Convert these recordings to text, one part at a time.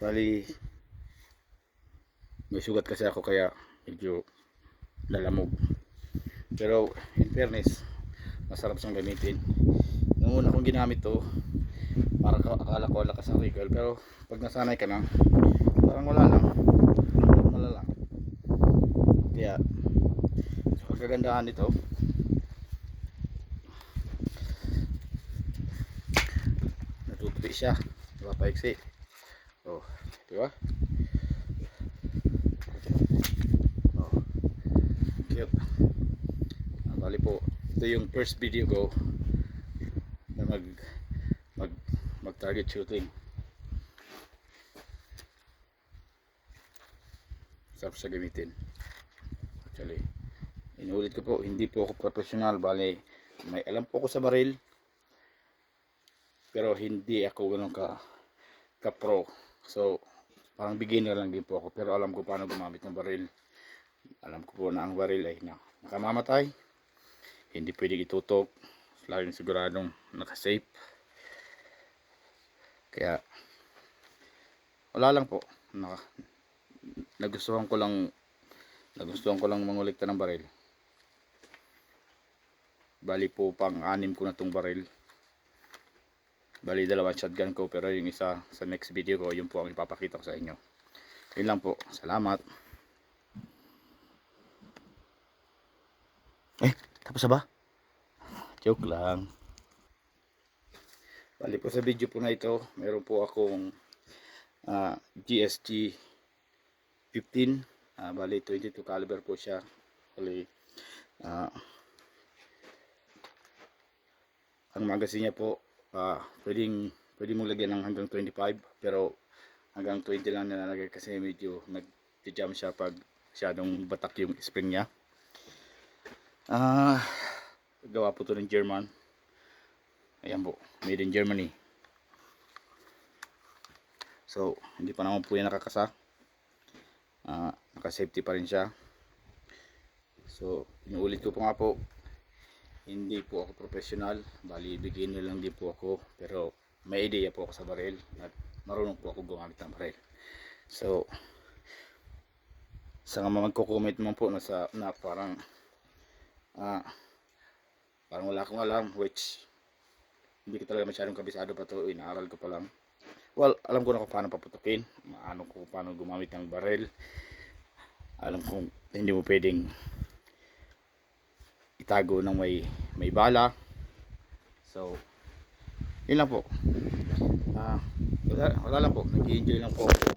Bali, may sugat kasi ako kaya medyo lalamog. Pero in fairness, masarap siyang gamitin. Nung una kong ginamit to, parang akala ko lakas ang recoil, pero pag nasanay ka na, parang wala lang, normal lang. Kaya so, kagandahan nito, natutupi siya, napapaiksi. Oh, di ba? Oh, cute. Bali po, ito yung first video ko na mag target shooting. Sarap siya gamitin. Actually, inulit ko po, hindi po ako professional. Bali, may alam po ako sa baril, pero hindi ako ganun ka pro. So parang beginner lang din po ako, pero alam ko paano gumamit ng baril. Alam ko po na ang baril ay nakamamatay, hindi pwedeng itutok, lalo siguradong nakasafe. Kaya wala lang po, nagustuhan ko lang mangolekta ng baril. Bali po pang-anim ko na tong baril. Bali dalawang shotgun ko, pero yung isa sa next video ko, yun po ang ipapakita ko sa inyo. Yun lang po, salamat. Tapos na ba? Joke lang. Bali po sa video po na ito, meron po akong GSG 15. Bali 22 caliber po siya. Bali ang magazine niya po, pwedeng mong lagyan ng hanggang 25, pero hanggang 20 lang nilalagay kasi medyo nag-jam siya pag masyadong batak yung spring niya. Gawa po ito ng German. Ayan po, made in Germany. So hindi pa naman po yan nakakasa, naka safety pa rin siya. So inuulit ko po nga po, hindi po ako professional, bali beginner lang din po ako, pero may idea po ako sa baril at marunong po ako gumamit ng baril. So sa nga magko-comment mo po na parang wala akong alam, which hindi ko talaga masyadong kabisado pa to, inaaral ko pa lang. Well, alam ko na kung paano paputukin, alam ko kung paano gumamit ng baril, alam kong hindi mo pwedeng itago ng may bala. So yun lang po. Wala lang po, nag-enjoy lang po ako.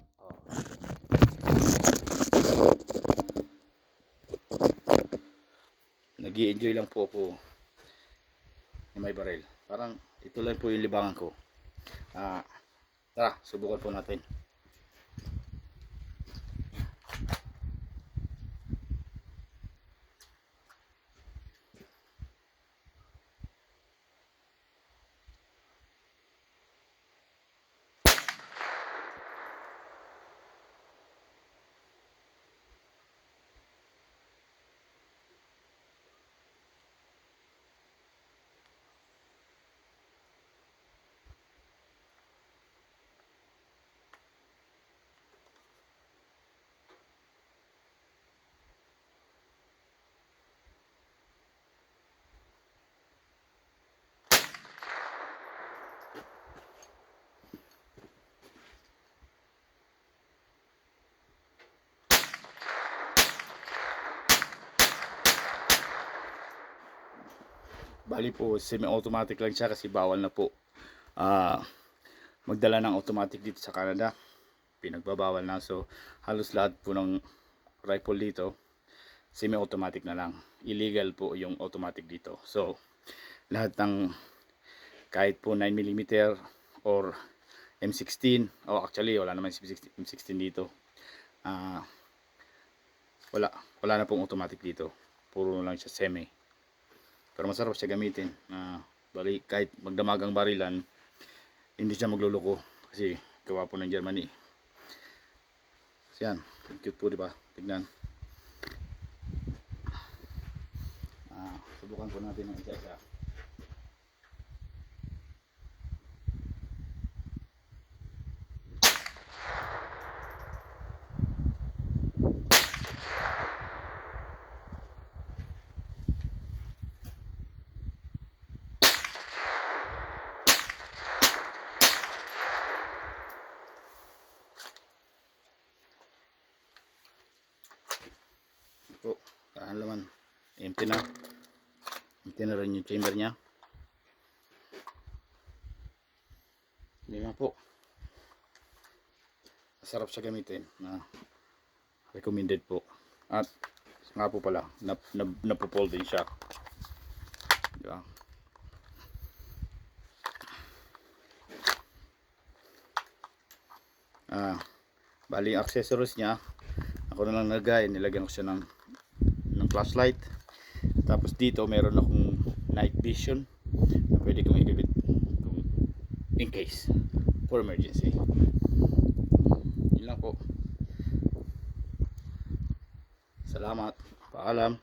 Nag-enjoy lang po ako na may baril. Parang ito lang po yung libangan ko. Tara, subukan po natin. Bali po, semi-automatic lang siya kasi bawal na po magdala ng automatic dito sa Canada. Pinagbabawal na. So halos lahat po ng rifle dito semi-automatic na lang. Illegal po yung automatic dito. So lahat ng kahit po 9mm or M16, actually wala naman M16 dito. Wala na pong automatic dito. Puro lang siya semi. Pero masarap siya gamitin. Bali kahit magdamagang barilan, hindi siya magluloko kasi gawa po ng Germany. So yan, cute po, diba? Tignan. Subukan po natin ng isa-isa. Wala naman. Empty na. Empty na rin yung chamber niya. Hindi nga po. Masarap siya gamitin. Recommended po. At nga po pala, napupol din siya. Diba? Bali yung accessories niya, ako na lang nilagyan ko siya ng flashlight. Tapos dito meron akong night vision na pwede kong ikabit in case for emergency. Yun lang po. Salamat. Paalam.